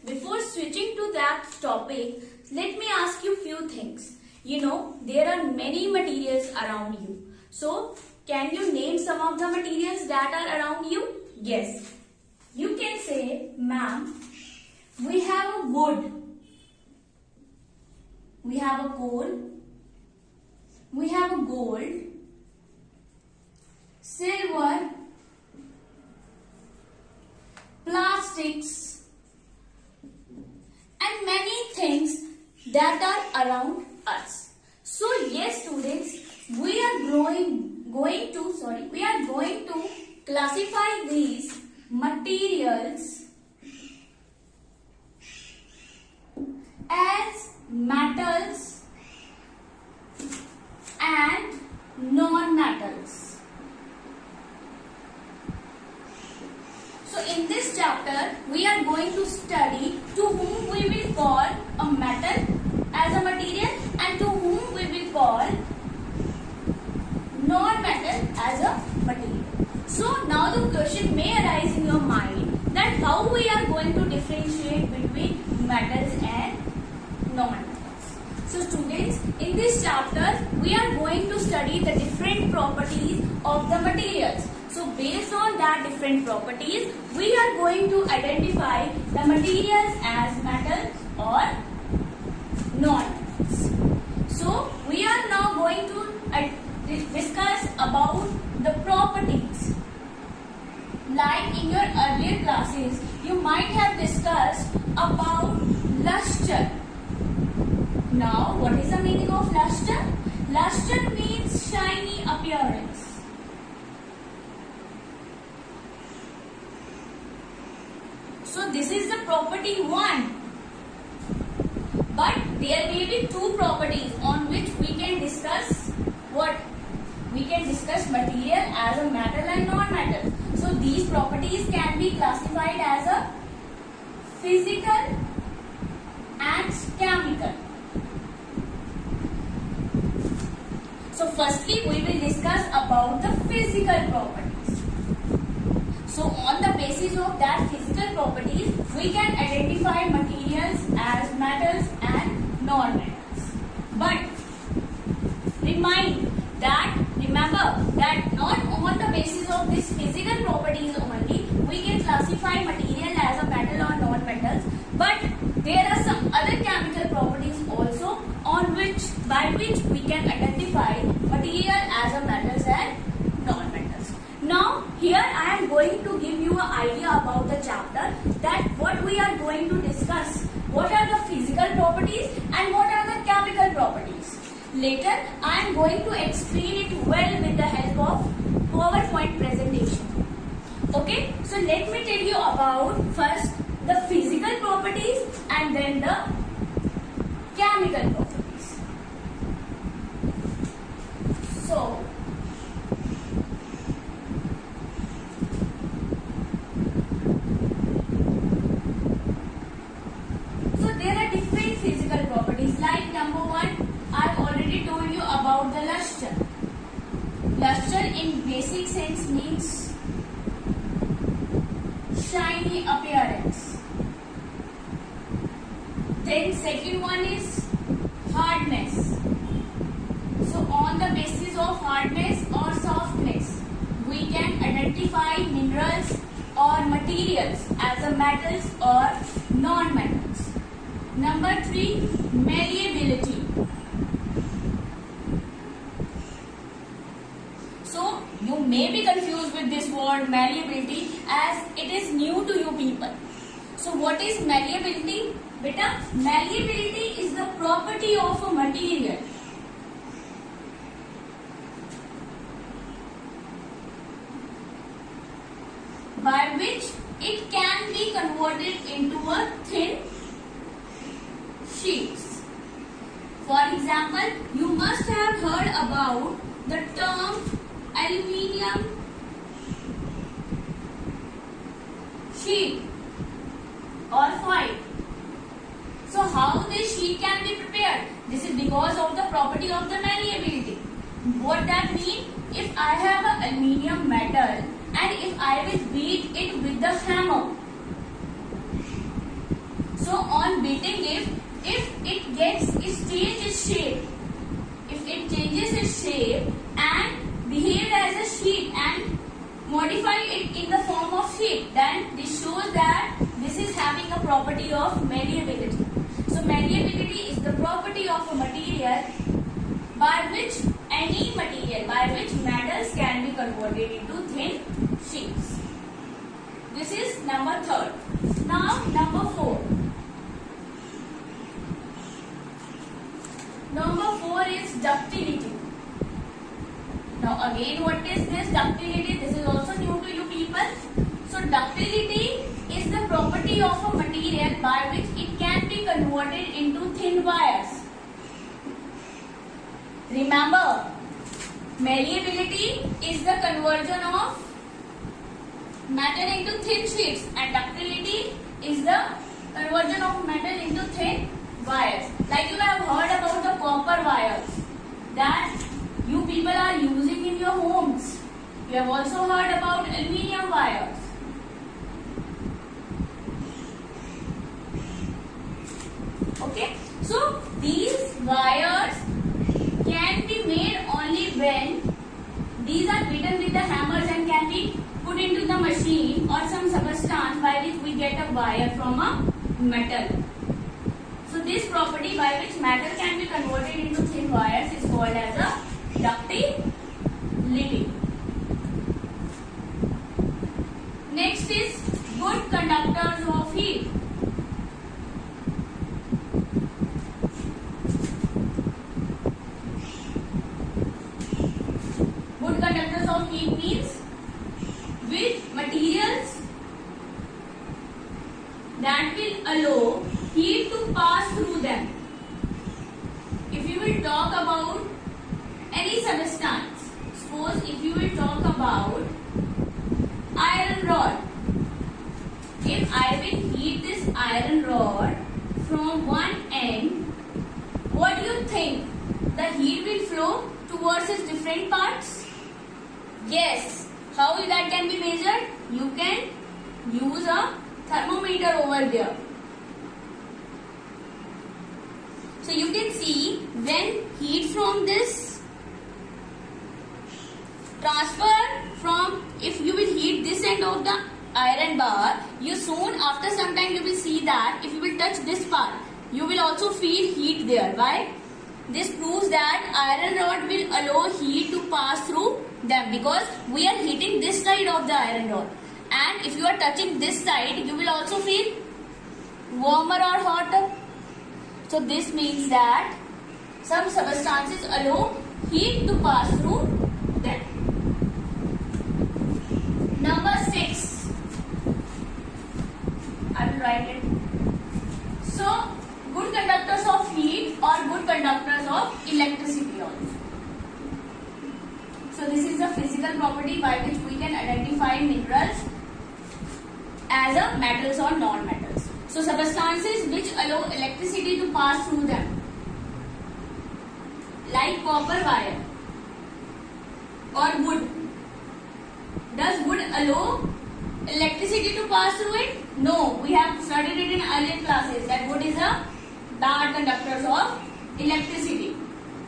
before switching to that topic, let me ask you few things. There are many materials around you. So, can you name some of the materials that are around you? Yes. You can say, ma'am, we have a wood. We have a coal. We have a gold, silver, plastics, and many things that are around us. So yes, students, we are going to classify these materials as metals and non-metals. So in this chapter, we are going to study to whom we will call a metal as a material and to whom we will call non-metal as a material. So now the question may arise in your mind that how we are going to differentiate between metals and non-metals. So students, in this chapter, we are going to study the different properties of the materials. So based on that different properties, we are going to identify the materials as metals or non-metals. So we are now going to discuss about the properties. Like in your earlier classes, you might have discussed about luster. Now, what is the meaning of luster? Luster means shiny appearance. So, this is the property 1. But there may be 2 properties on which we can discuss what? We can discuss material as a metal and non-metal. So, these properties can be classified as a physical and chemical. So firstly, we will discuss about the physical properties. So on the basis of that physical properties, we can identify materials as metals and non-metals. But remember that not on the basis of these physical properties only, we can classify material as a metal or non-metals. But there are some other chemical properties also by which we can identify material as a metals and non-metals. Now here I am going to give you an idea about the chapter that what we are going to discuss. What are the physical properties and what are the chemical properties. Later I am going to explain it well with the help of PowerPoint presentation. Okay, so let me tell you about first the physical properties and then the chemical properties. So there are different physical properties. Like number 1, I already told you about the luster. Luster in basic sense means shiny appearance. Then second one is hardness. So on the basis of hardness or softness, we can identify minerals or materials as a metals or non-metals. Number 3, malleability. So you may be confused with this word malleability as it is new to you people. So what is malleability? Beta, malleability is the property of a material by which it can be converted into a thin sheets. For example, you must have heard about the term aluminium sheet or foil. So how this sheet can be prepared? This is because of the property of the malleability. What that means? If I have an aluminium metal and if I will beat it with the hammer, So on beating it, if it changes its shape, if it changes its shape and behave as a sheet and modify it in the form of sheet, then this shows that this is having a property of malleability. So malleability is the property of a material by which metals can be converted into thin sheets. This is number 3. Now number 4. Number 4 is ductility. Now again, what is this ductility? This is also new to you people. So ductility is the property of a material by which it can be converted into thin wires. Remember, malleability is the conversion of metal into thin sheets and ductility is the conversion of metal into thin wires. Like you have heard about the copper wires that you people are using in your homes. You have also heard about aluminium wires. Okay, so these wires can be made only when these are beaten with the hammers and can be put into the machine or some substance by which we get a wire from a metal. So this property by which metal can be converted into thin wires is called as a ductility. Next is good conductors of heat. Good conductors of heat means with materials that will allow heat to pass through them. If you will talk about any substance, suppose if you will talk about iron rod, if I will heat this iron rod from one end, what do you think? The heat will flow towards its different parts? Yes. How that can be measured? You can use a thermometer over there. So you can see when heat from this transfer from, if you will heat this end of the iron bar, you soon after some time you will see that if you will touch this part, you will also feel heat there. Why? This proves that iron rod will allow heat to pass through them because we are heating this side of the iron rod, and if you are touching this side, you will also feel warmer or hotter. So this means that some substances allow heat to pass through them. Number 6. I will write it. So good conductors of heat or good conductors of electricity also. So this is the physical property by which we can identify minerals as a metals or non-metals. So substances which allow electricity to pass through them, like copper wire or wood. Does wood allow electricity to pass through it? No, we have studied it in earlier classes that wood is a bad conductor of electricity.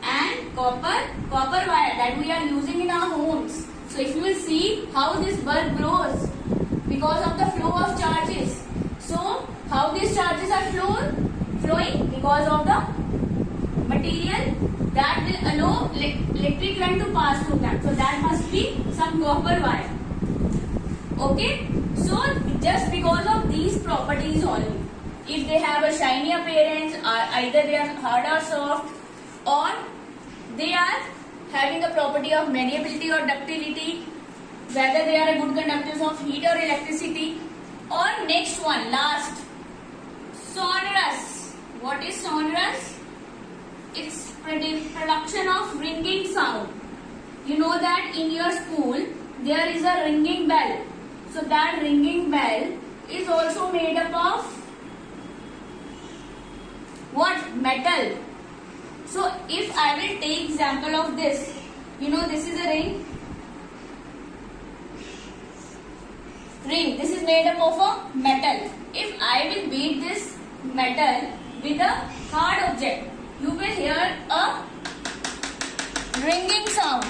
And copper wire that we are using in our homes. So if you will see how this bulb glows because of the flow of charges. So how these charges are flowing because of the material that will allow electric current to pass through them. So that must be some copper wire. Okay. So just because of these properties only, if they have a shiny appearance, either they are hard or soft, or they are having a property of malleability or ductility, whether they are a good conductors of heat or electricity. Or next one, last, sonorous. What is sonorous? It's production of ringing sound. You know that in your school there is a ringing bell. So that ringing bell is also made up of what? Metal. So if I will take example of this, you know this is a ring. This is made up of a metal. If I will beat this metal with a hard object, you will hear a ringing sound.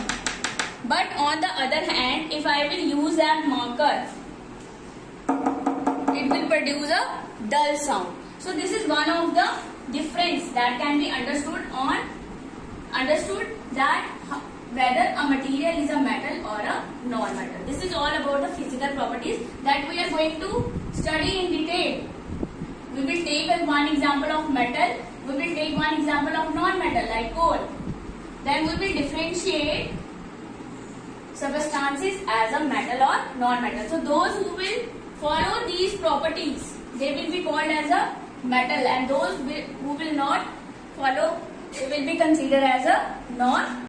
But on the other hand, if I will use a marker, it will produce a dull sound. So this is one of the difference that can be understood that whether a material is a metal or a non-metal. This is all about the physical properties that we are going to study in detail. We will take one example of metal, we will take one example of non-metal like coal. Then we will differentiate substances as a metal or non-metal. So those who will follow these properties, they will be called as a metal, and those who will not follow, they will be considered as a non-metal.